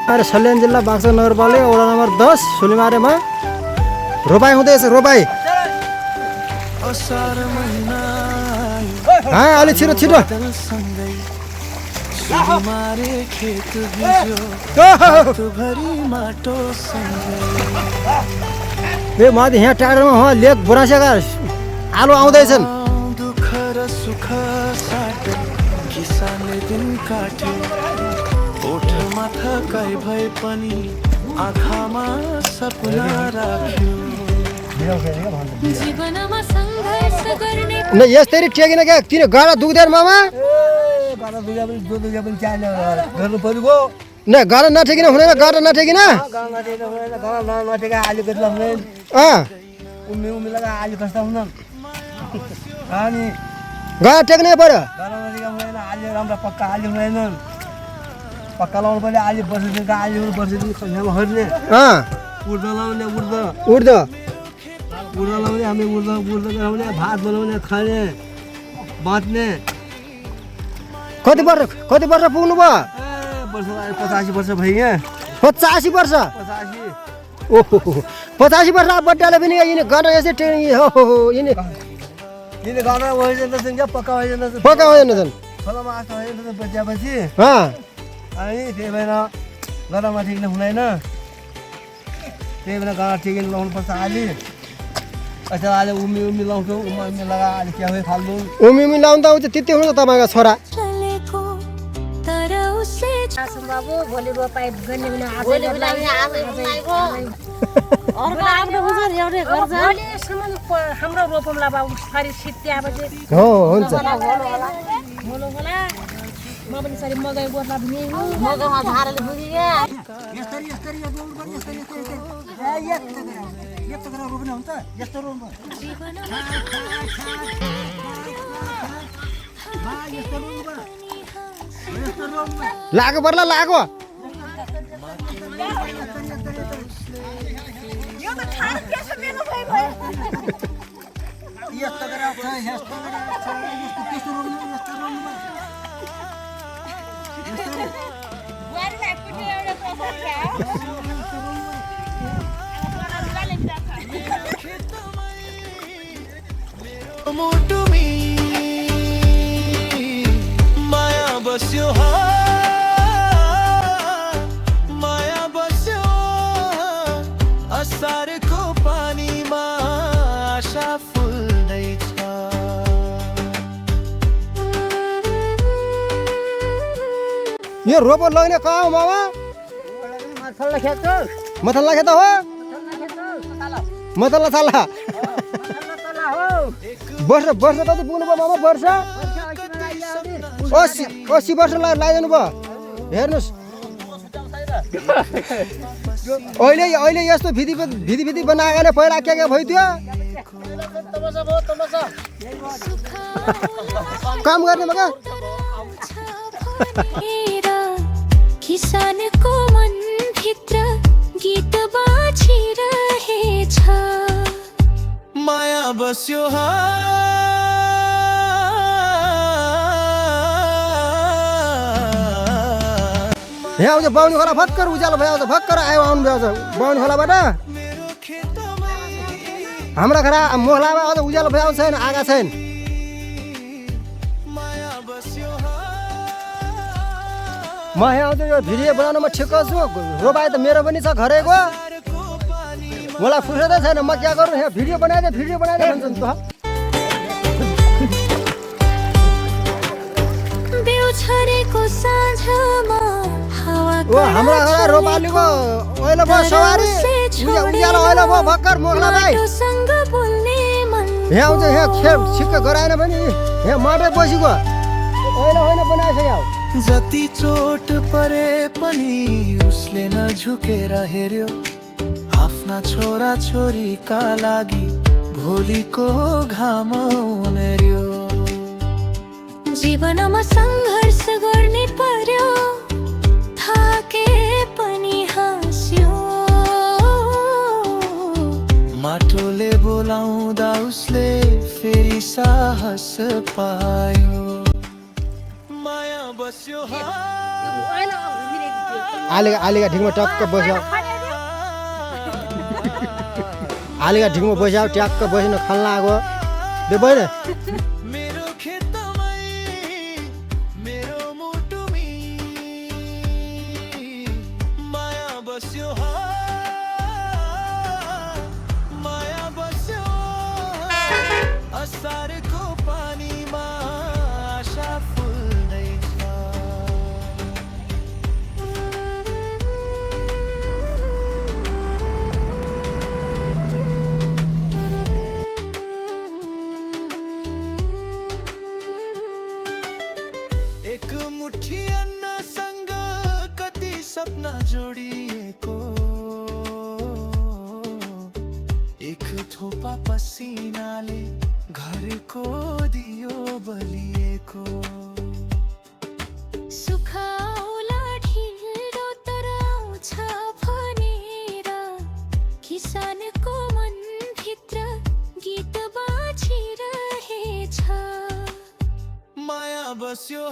अरे सल्यान जिल्ला बाक्सा नगरपालिका वडा नम्बर 10 सुलिमारेमा रोपाई हुँदैछ रोपाई। अलि छिटो छिटो ए माथि यहाँ टाढोमा लेक बुरासेका आलु आउँदैछन्। यसरी टेकिन क्या किन गाडा दुख्दैन मामा? न गाडा नठेकिन हुँदैन, गाडा नठेकिन गाडा टेक्नै पर्यो। पक्का लाउनु पर्यो। आलि वर्षदिनको आलि वर्षदिनको हर्ने उर्द लाउने उर्द लाउने हामी उर्द बनाउने भात बनाउने खाने बाँच्ने। कति वर्ष पुग्नु भयो? 85 वर्ष भइगयो। 85 वर्ष? 85। ओहो 85 वर्ष बड्डाले पनि यिनी गाडा यसै यिनी गाडा भइजाँदैछन् क्या पक्का भइजाँदैछन्। पक्का भइजाँदैछन् खोलामा आस्था भइजाँदैछन् बचिएपछि। अनि त्यही भएर गाडामा ठिक हुँदैन। त्यही भएर गाडा ठिकै लाउनुपर्छ। आलि अच्छा आलि उमी लाउँछौँ। उमी लगा आलि क्या हो फाल्नु उमी लाउनु त आउँछ त्यति हुन्छ तपाईँको छोरा। बाबु भोलि रोपाइ गर्ने भने हाम्रो रोपौँला बाबु सारी सित्यापछि हो हुन्छ। म पनि सरी मकै बोट्ला भने मकैमा झारले बुझिगे यस्तरी यस्तो गरेर रोप्ने हुन्छ। यस्तो रोप्नु लागो पर्ला लागो। माया बस्यो माया बस्यो असारको पानीमा आशा फुल्दैछ। यो रोपो लैने कहाँ हो मामा? मसल्ला खेत मथल्ला खेत हो? मथल्ला छाला वर्ष कति पुग्नु भयो मामा? वर्ष 80 वर्ष लगाइदिनु भयो। हेर्नुहोस् अहिले यस्तो भिदी बनाएर पहिला के भइदियो? काम गर्ने मगा किसानको मन भित्र गीत बाजिरहेछ। माया बस्यो यहाँ आउँछ बाहुनी खोला भर्खर उज्यालो भयो। भर्खर आयो आउनु भयो बाहुनी खोलाबाट। हाम्रा घर मोहलामा अझ उज्यालो भयो छैन, आगा छैन। म यहाँ आउँछु यो भिडियो बनाउनुमा ठिक्क छु। रोपाइ त मेरो पनि छ घरैको। मलाई फुर्सदै छैन, म क्या गर्नु? यहाँ भिडियो बनाइदे भन्छ नि त। हाम्रो घर रोपालीको ओइलो भयो सवारी उज्यालो ओइलो भयो भर्खर मोहला भाइ। यहाँ आउँछ यहाँ खेल छिक्क गराएन भने यहाँ माटै बसेको ओइलो होइन बनाएछ। यहाँ जति चोट परे पनि उसले नझुकेर हेर्यो आफ्ना छोरा छोरीका लागि भोलिको घाम उनेर्यो। जीवनमा सङ्घर्ष गर्ने पर्यो थाके पनि हाँस्यो। माटोले बोलाउँदा उसले फेरि साहस पायो। माया बस्यो आलेका ढिङमा टक्क बस्यो आलेका ढिङमा बस्यो ट्याक्क बसिन खान लाग्यो त्यो बहिनी मेरो खेतमै मेरो मुटुमी माया बस्यो माया बस्यो असारको पानीमा आशा फुल्दैछ एक मुठी अन्नसँग कति सपना जोडिएको एक थोपा पसिनाले घरको दियो बलिएको सुख आउला ढिलो तर आउँछ भनेर किसानको मनभित्र गीत बाजिरहेछ माया बस्यो